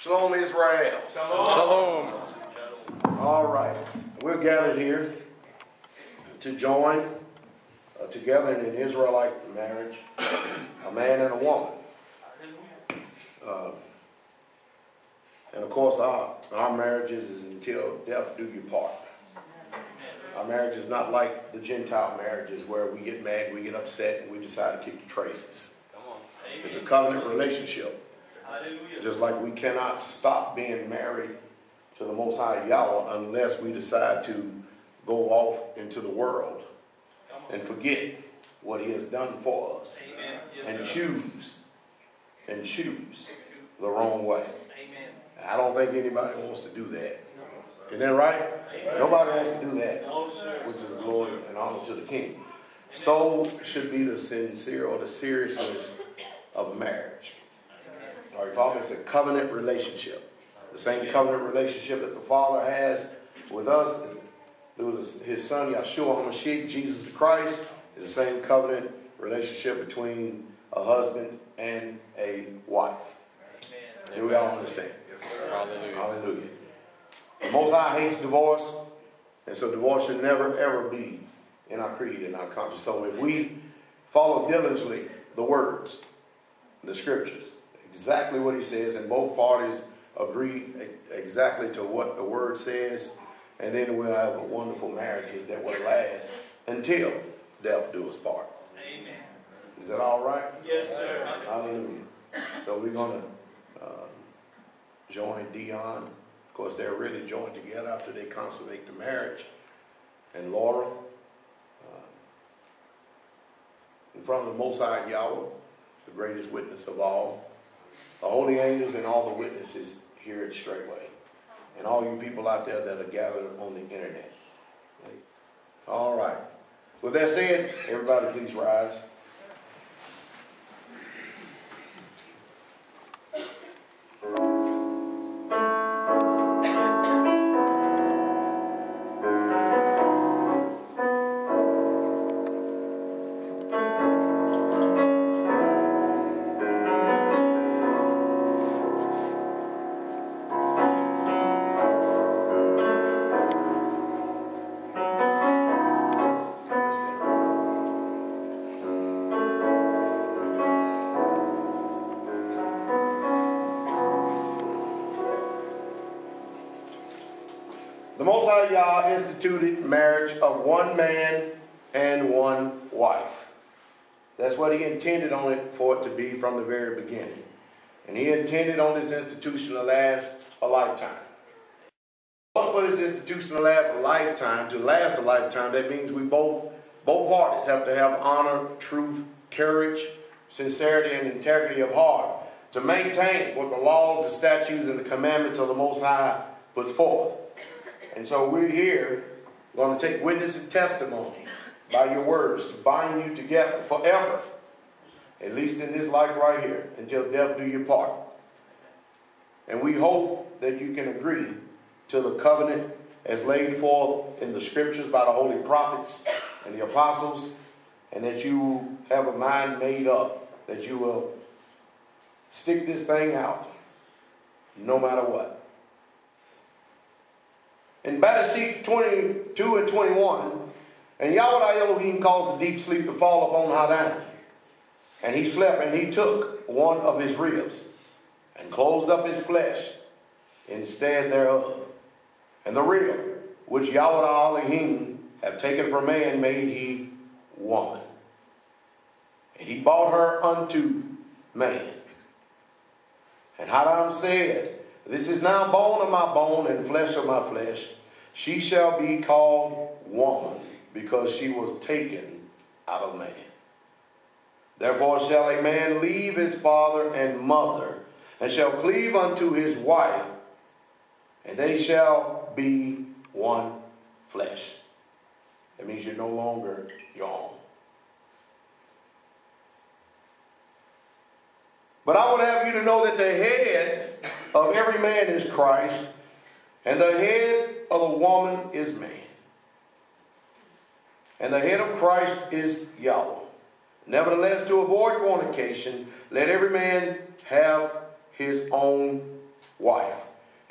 Shalom, Israel. Shalom. All right. We're gathered here to join together in an Israelite marriage, a man and a woman. And of course, our marriages is until death do you part. Our marriage is not like the Gentile marriages where we get mad, we get upset, and we decide to keep the traces. It's a covenant relationship. Just like we cannot stop being married to the Most High Yahweh unless we decide to go off into the world and forget what He has done for us and choose the wrong way. I don't think anybody wants to do that. Isn't that right? Nobody wants to do that, which is glory and honor to the King. So should be the sincere or the seriousness of marriage. Or you follow me? It's a covenant relationship. The same covenant relationship that the Father has with us through His Son, Yeshua HaMashiach, Jesus the Christ, is the same covenant relationship between a husband and a wife. Do we all understand? Yes, sir. Hallelujah. Hallelujah. The Most High hates divorce, and so divorce should never, ever be in our creed, in our conscience. So if we follow diligently the words, the scriptures, exactly what He says, and both parties agree exactly to what the word says, and then we'll have a wonderful marriages that will last until death do us part. Amen. Is that all right? Yes, sir. Hallelujah. So we're going to join Dion. Of course, they're really joined together after they consummate the marriage. And Laura, in front of the Most High Yahweh, the greatest witness of all, the holy angels and all the witnesses here at Straitway, and all you people out there that are gathered on the internet. All right. With that said, everybody please rise. The Most High Yah instituted marriage of one man and one wife. That's what He intended on it for it to be from the very beginning. And He intended on this institution to last a lifetime. For this institution to last a lifetime, that means we both parties have to have honor, truth, courage, sincerity, and integrity of heart to maintain what the laws, the statutes, and the commandments of the Most High puts forth. And so we're here going to take witness and testimony by your words to bind you together forever, at least in this life right here, until death do you part. And we hope that you can agree to the covenant as laid forth in the scriptures by the holy prophets and the apostles, and that you have a mind made up, that you will stick this thing out no matter what. In Bereshit 22 and 21, and Yahweh Elohim caused a deep sleep to fall upon Adam. And he slept, and he took one of his ribs, and closed up his flesh instead thereof. And the rib, which Yahweh Elohim have taken from man, made he woman. And he brought her unto man. And Adam said, This is now bone of my bone and flesh of my flesh. She shall be called woman, because she was taken out of man. Therefore shall a man leave his father and mother, and shall cleave unto his wife, and they shall be one flesh. That means you're no longer your own. But I would have you to know that the head of every man is Christ, and the head of the woman is man. And the head of Christ is Yahweh. Nevertheless, to avoid fornication, let every man have his own wife.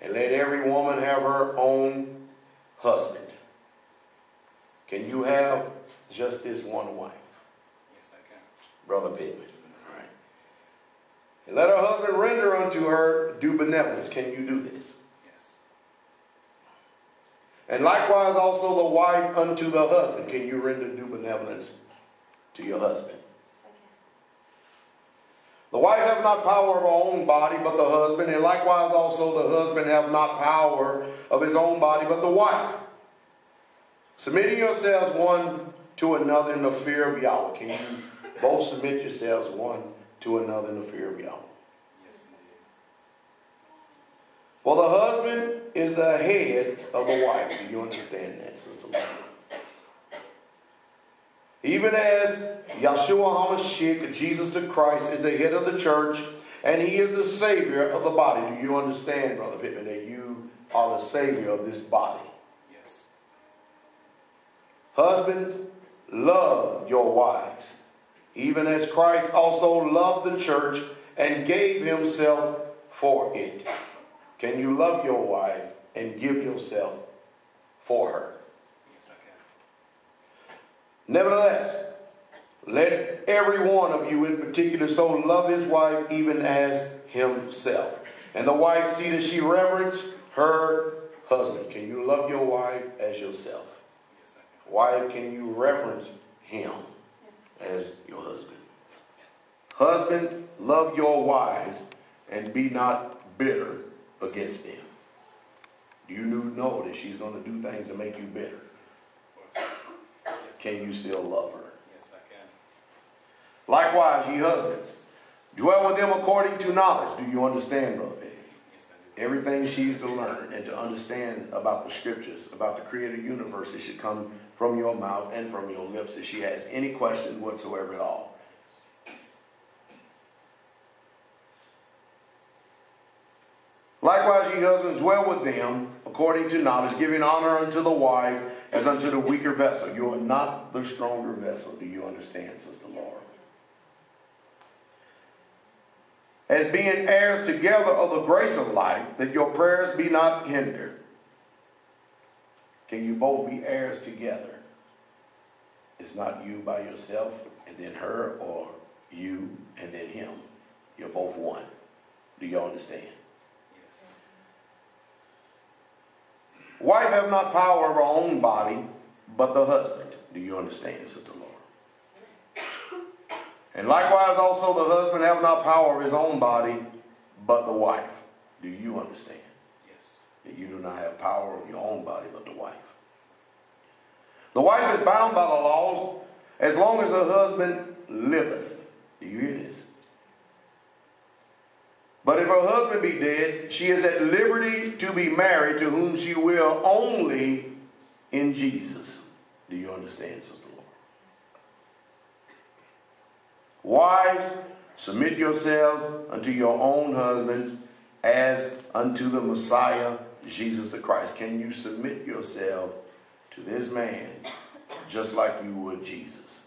And let every woman have her own husband. Can you have just this one wife? Yes, I can. Brother Pittman. All right. And let her husband render unto her due benevolence. Can you do this? Yes. And likewise also the wife unto the husband. Can you render due benevolence to your husband? The wife have not power of her own body, but the husband, and likewise also the husband have not power of his own body, but the wife. Submitting yourselves one to another in the fear of Yahweh. Can you both submit yourselves one to another in the fear of Yahweh? Yes, indeed. For the husband is the head of the wife. Do you understand that, Sister Laura? Even as Yeshua HaMashiach, Jesus the Christ, is the head of the church, and he is the Savior of the body. Do you understand, Brother Pittman, that you are the Savior of this body? Yes. Husbands, love your wives, even as Christ also loved the church and gave himself for it. Can you love your wife and give yourself for her? Yes, I can. Nevertheless, let every one of you in particular so love his wife even as himself. And the wife see that she reverence her husband. Can you love your wife as yourself? Yes, I can. Wife, can you reverence him as your husband? Husband, love your wives and be not bitter against them. Do you know that she's going to do things to make you bitter? Yes, Can you still love her? yes, I can. Likewise, ye husbands, dwell with them according to knowledge. Do you understand, Brother Petty? Yes, I do. Everything she's to learn and to understand about the scriptures, about the creator universe, it should come from your mouth and from your lips if she has any questions whatsoever at all. Likewise, ye husbands, dwell with them according to knowledge, giving honor unto the wife as unto the weaker vessel. You are not the stronger vessel. Do you understand, Sister Laura? As being heirs together of the grace of life, that your prayers be not hindered. Can you both be heirs together? It's not you by yourself and then her, or you and then him. You're both one. Do you understand? Yes. Wife have not power of her own body, but the husband. Do you understand, Sister Laura? And likewise also the husband have not power of his own body, but the wife. Do you understand? Yes. That you do not have power of your own body, but the wife. The wife is bound by the laws as long as her husband liveth. Do you hear this? But if her husband be dead, she is at liberty to be married to whom she will, only in Jesus. Do you understand, Sister Laura? Wives, submit yourselves unto your own husbands as unto the Messiah, Jesus the Christ. Can you submit yourself to this man just like you would Jesus?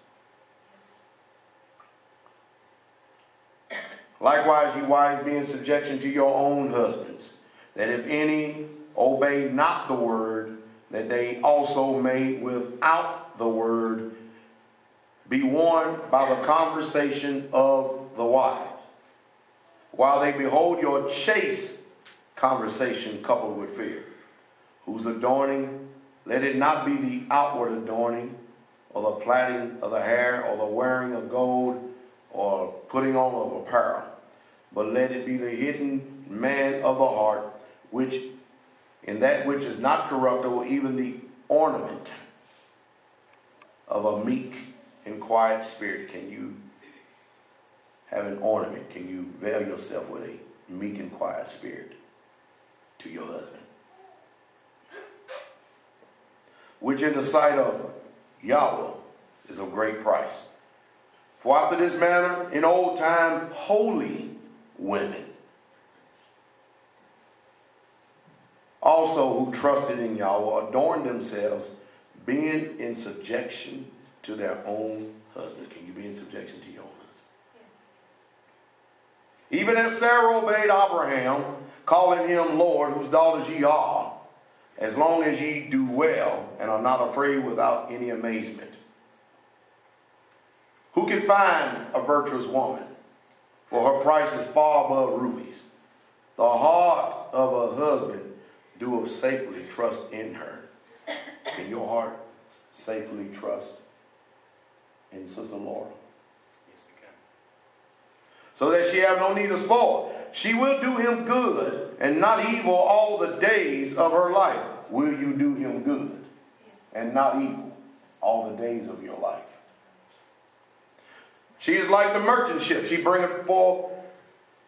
Likewise, you wives, be in subjection to your own husbands, that if any obey not the word, that they also may without the word be warned by the conversation of the wife, while they behold your chaste conversation coupled with fear, whose adorning, let it not be the outward adorning, or the plaiting of the hair, or the wearing of gold, or putting on of apparel, but let it be the hidden man of the heart, which in that which is not corruptible, even the ornament of a meek and quiet spirit. Can you have an ornament? Can you veil yourself with a meek and quiet spirit to your husband? Which in the sight of Yahweh is of great price. For after this manner, in old time, holy women also who trusted in Yahweh adorned themselves, being in subjection to their own husband. Can you be in subjection to your own husband? Yes. Even as Sarah obeyed Abraham, calling him Lord, whose daughters ye are, as long as ye do well and are not afraid without any amazement. Who can find a virtuous woman? For her price is far above rubies. The heart of a husband doeth safely trust in her. Can your heart safely trust in Sister Laura? Yes, it can. So that she have no need of spoil. She will do him good and not evil all the days of her life. Will you do him good and not evil all the days of your life? She is like the merchant ship. She bringeth forth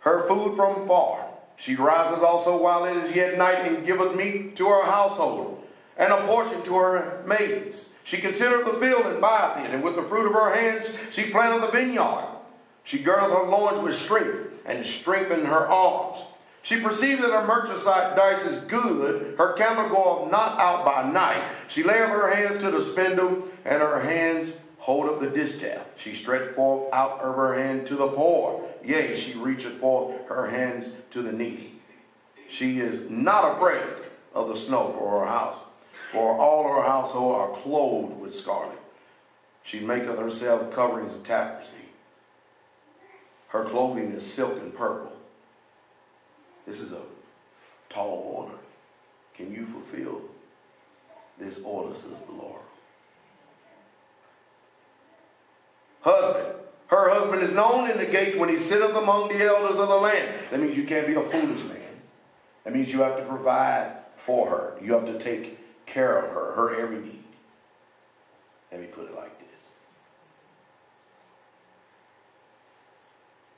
her food from far. She rises also while it is yet night, and giveth meat to her household, and a portion to her maidens. She considereth the field and buyeth it, and with the fruit of her hands she planteth the vineyard. She girdeth her loins with strength, and strengtheneth her arms. She perceived that her merchandise is good, her candle goeth not out by night. She layeth her hands to the spindle, and her hands hold up the distaff. She stretched forth out of her hand to the poor. Yea, she reacheth forth her hands to the needy. She is not afraid of the snow for her house, for all her household are clothed with scarlet. She maketh herself coverings of tapestry. Her clothing is silk and purple. This is a tall order. Can you fulfill this order, Sister Laura? Husband. Her husband is known in the gates when he sitteth among the elders of the land. That means you can't be a foolish man. That means you have to provide for her. You have to take care of her every need. Let me put it like this.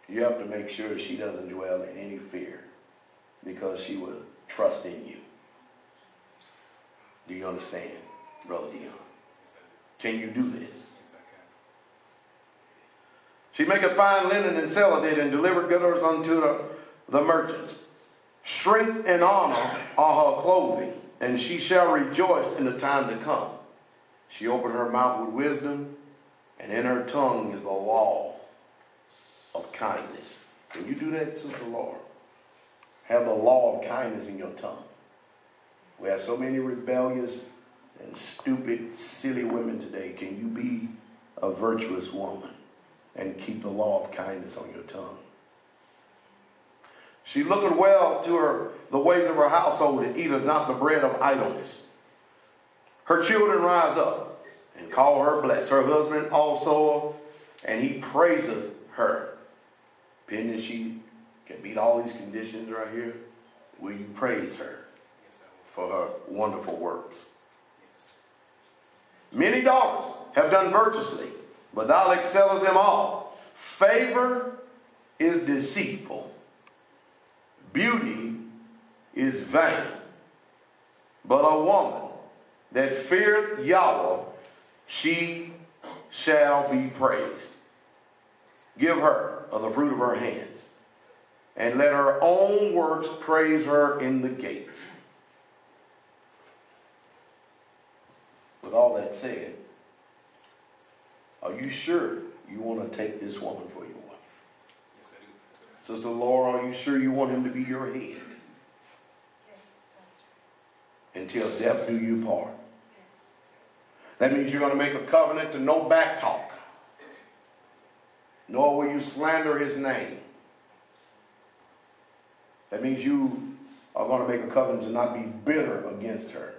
You have to make sure she doesn't dwell in any fear, because she will trust in you. Do you understand, Brother Dion? Can you do this? She maketh fine linen and selleth it, and delivered goods unto the merchants. Strength and honor are her clothing, and she shall rejoice in the time to come. She opened her mouth with wisdom, and in her tongue is the law of kindness. Can you do that, Sister Laura? Have the law of kindness in your tongue. We have so many rebellious and stupid, silly women today. Can you be a virtuous woman and keep the law of kindness on your tongue? She looketh well to the ways of her household, and eateth not the bread of idleness. Her children rise up and call her blessed. Her husband also, and he praiseth her. Pending she can meet all these conditions right here, will you praise her for her wonderful works? Many daughters have done virtuously, but thou excellest them all. Favor is deceitful. Beauty is vain. But a woman that feareth Yahweh, she shall be praised. Give her of the fruit of her hands, and let her own works praise her in the gates. With all that said, are you sure you want to take this woman for your wife? Yes, I do. Sister Laura, are you sure you want him to be your head? Yes, Pastor. Until death do you part. Yes. That means you're going to make a covenant to no back talk, nor will you slander his name. That means you are going to make a covenant to not be bitter against her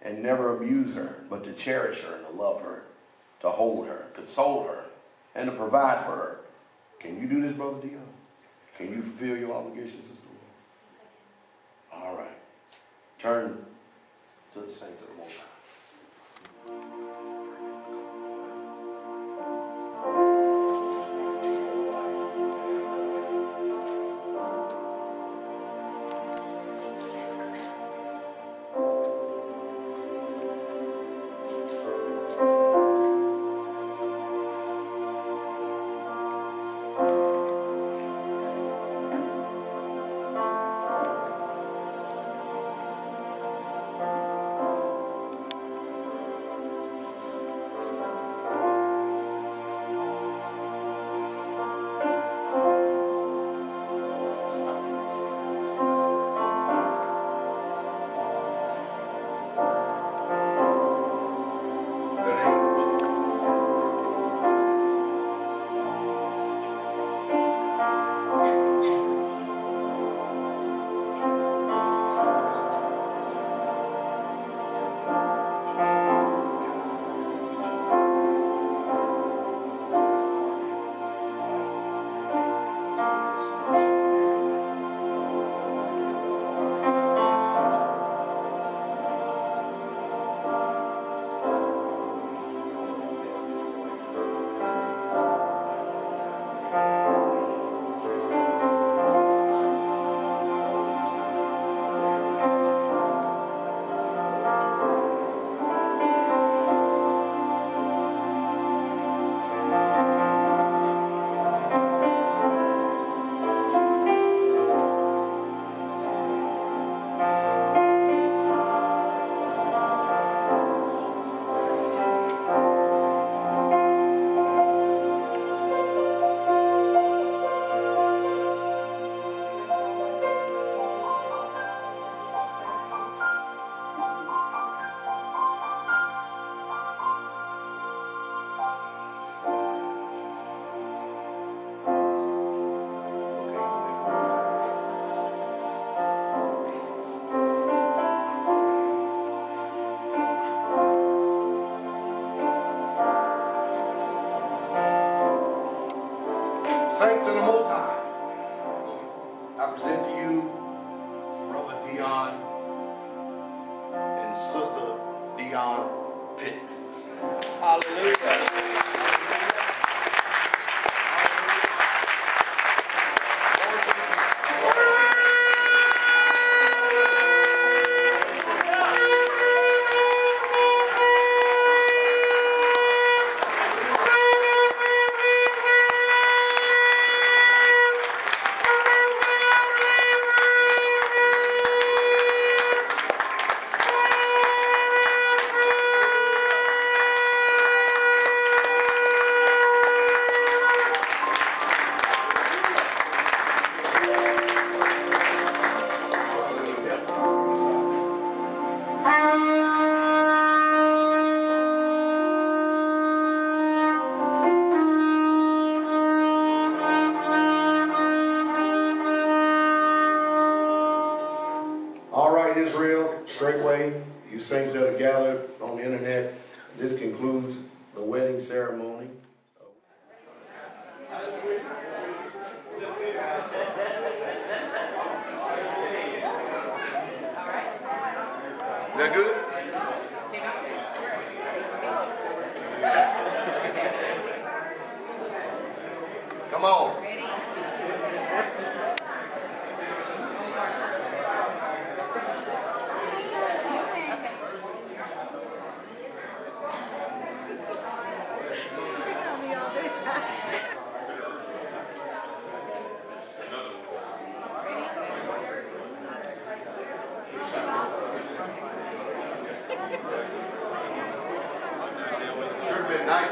and never abuse her, but to cherish her and to love her, to hold her, console her, and to provide for her. Can you do this, Brother Dion? Can you fulfill your obligations, Sister Laura? All right. Turn to the saints of the Most High. Dion and Sister Dion Pittman. Hallelujah. All right, Israel, Straitway, you saints that are gathered on the internet, this concludes the wedding ceremony. Is that good? Come on. Sure been nice.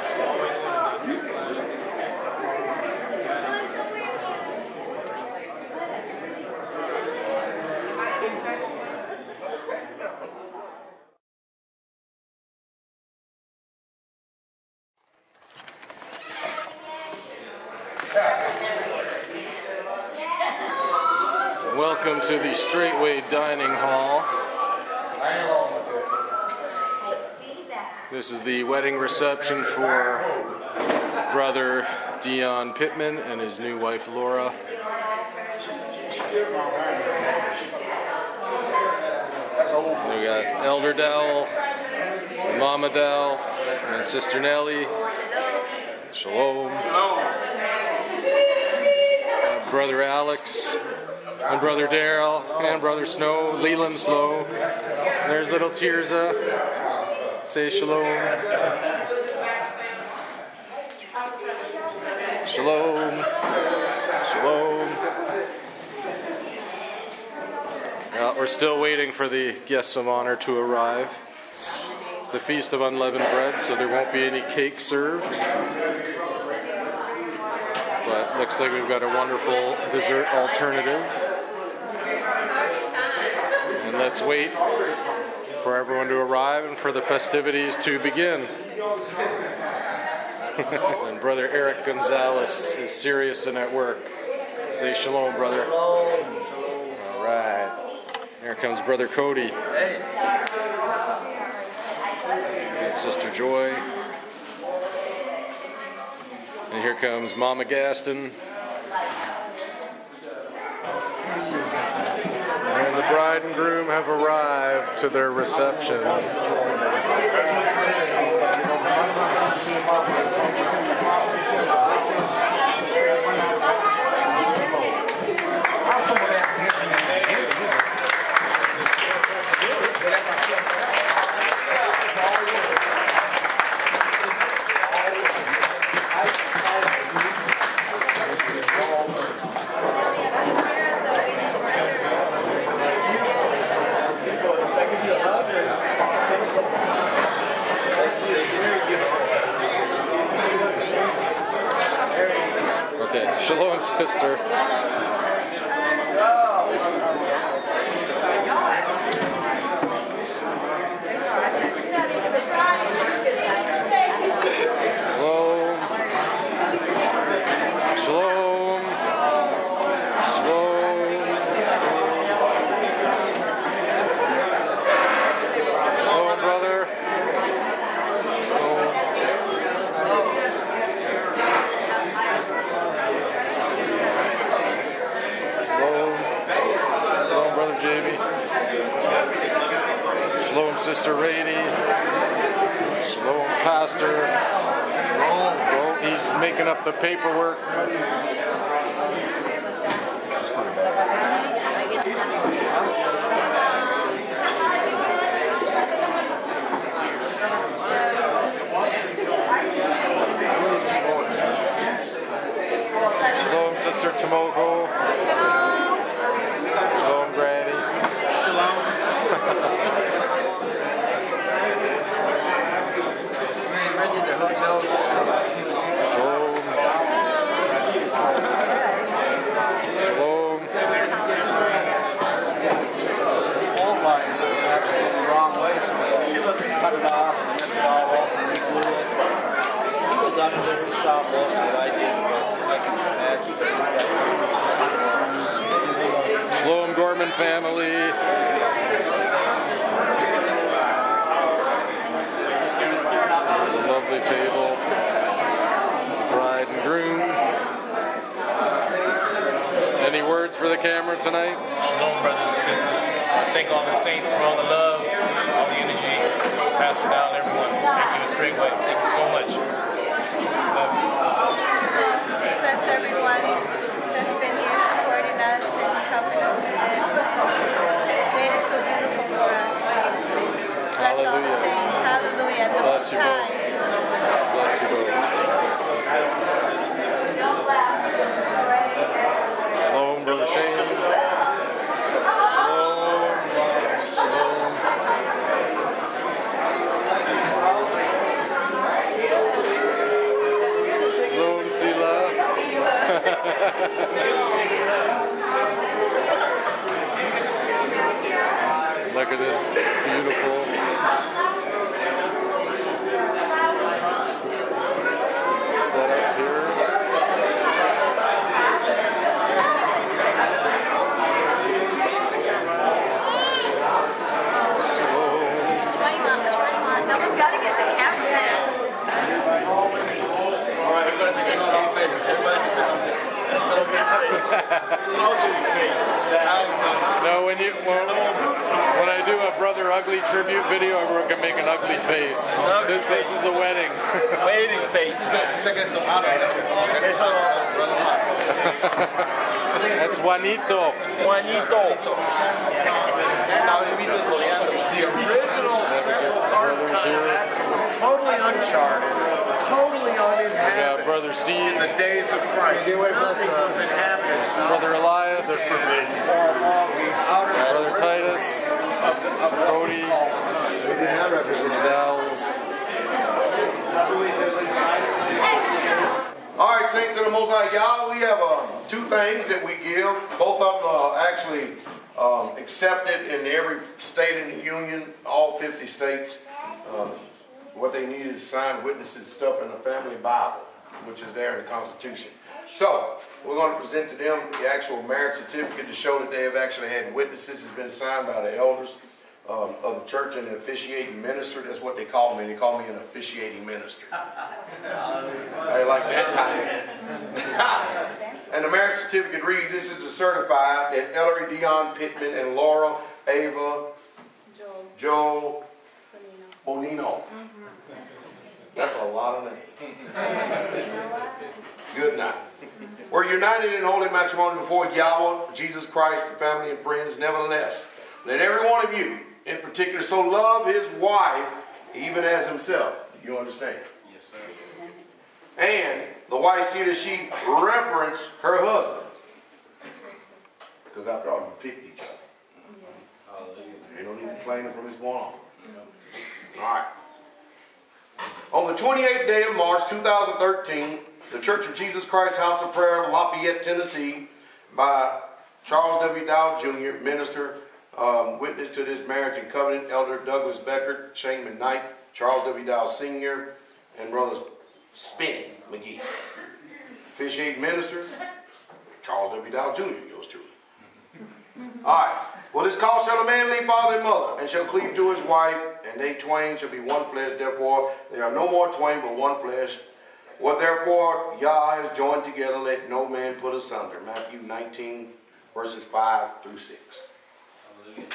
Welcome to the Straitway Dining Hall. This is the wedding reception for brother Dion Pittman and his new wife Laura. We got Elder Dowell, Mama Dowell, and Sister Nellie. Shalom. Brother Alex, and Brother Darrell, and Brother Snow, Leland Slow. There's little Tirza. Say shalom. Shalom. Shalom. We're still waiting for the guests of honor to arrive. It's the Feast of Unleavened Bread, so there won't be any cake served. But looks like we've got a wonderful dessert alternative. And let's wait for everyone to arrive and for the festivities to begin. And Brother Eric Gonzalez is serious and at work. Say shalom, brother. All right. Here comes Brother Cody. And Sister Joy. And here comes Mama Gaston. And the bride and groom have arrived to their reception. Okay, shalom, sister. Shalom. Shalom. Shalom. Shalom, brother. Shalom, Brother Jamie. Shalom, Sister Rady. Shalom, Pastor. Oh, he's making up the paperwork. Shalom, Sister Tomoko. Shalom, Granny. Rented the hotel. Shalom. Shalom. Phone line is actually the wrong way, so she cut it off and ripped it all off and reglue it. He was under there, he saw most of it. I didn't, but I can imagine. Shalom, Gorman family. There's a lovely table. The bride and groom. Any words for the camera tonight? Shalom, brothers and sisters. Thank all the saints for all the love, all the energy. Pastor Dion, everyone. Thank you, Straitway. Thank you so much. Love you. Bless everyone that's been here supporting us and helping us through this. And made it so beautiful for us. Bless all the saints. Hallelujah. The Bless you Most both. High. Bless you both. Shalom, Brother Shane. Shalom. Shalom. Shalom, Sila. Look at this beautiful setup here. Someone's got to get the camera there. No, when I do a Brother Ugly tribute video, I'm gonna make an ugly face. This is a wedding. Waiting face. That's Juanito. Juanito. The original Central Park Brothers here. was totally uncharted, totally We got uninhabited. Brother Steve, In the days of Christ, nothing was inhabited. Brother Elias, Brother Titus, Cody, Dells. All right, saints of the Most High Yah, we have two things that we give. Both of them are actually accepted in every state in the Union, all 50 states. What they need is signed witnesses and stuff in the family Bible, which is there in the Constitution. So, we're going to present to them the actual marriage certificate to show that they have actually had witnesses. It's been signed by the elders of the church and the officiating minister. That's what they call me. They call me an officiating minister. I like that title. And the marriage certificate reads, this is to certify that Ellery, Dion, Pittman, and Laura, Ava, Joe, Bonino. That's a lot of names. Good night. We're united in holy matrimony before Yahweh, Jesus Christ, the family and friends. Nevertheless, let every one of you, in particular, so love his wife, even as himself. You understand? Yes, sir. And the wife see that she reverence her husband. Because after all, you picked each other. Ain't no need to claim it from his going on. All right. On the 28th day of March 2013, the Church of Jesus Christ House of Prayer, Lafayette, Tennessee, by Charles W. Dow Jr., minister, witness to this marriage and covenant, Elder Douglas Becker, Shane McKnight, Charles W. Dow Sr., and brothers Spinny McGee. Officiating minister, Charles W. Dow Jr., yours truly. All right. For this cause shall a man leave father and mother, and shall cleave to his wife, and they twain shall be one flesh. Therefore, they are no more twain, but one flesh. What therefore Yah has joined together, let no man put asunder. Matthew 19, verses 5 through 6. Hallelujah.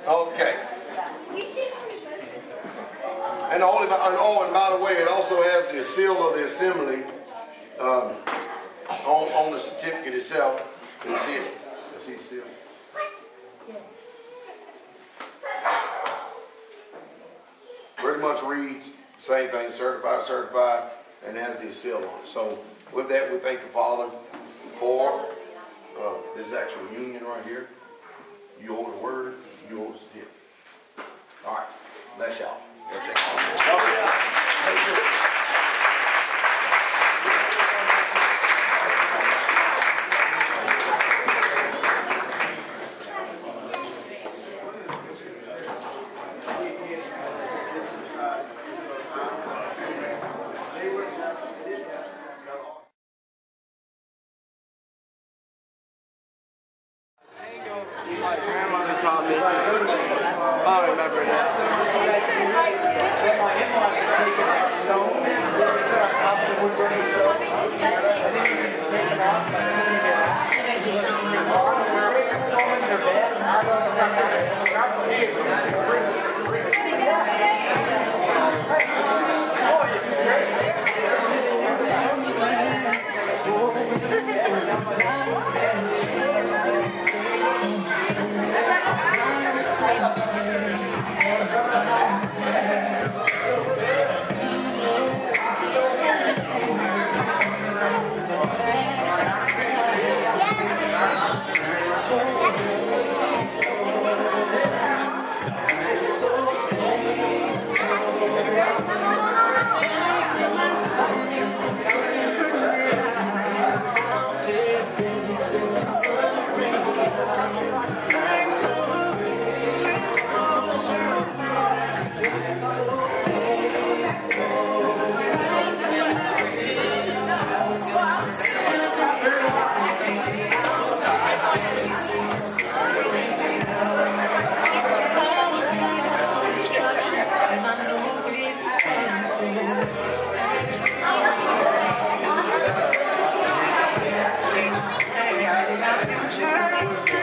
Okay. And by the way, it also has the seal of the assembly on the certificate itself. Can you see it? You see the seal? Pretty much reads the same thing, certified, and has the seal on it. So with that, we thank the Father for this actual union right here. You owe the word, you owe the certificate. All right, bless y'all. My grandmother taught me. I remember that. My in-laws had taken out stones, set on top of the wood burning stoves. I think you can just take them off by sitting down. Your mom, their bed, and I don't Oh, it's great. Future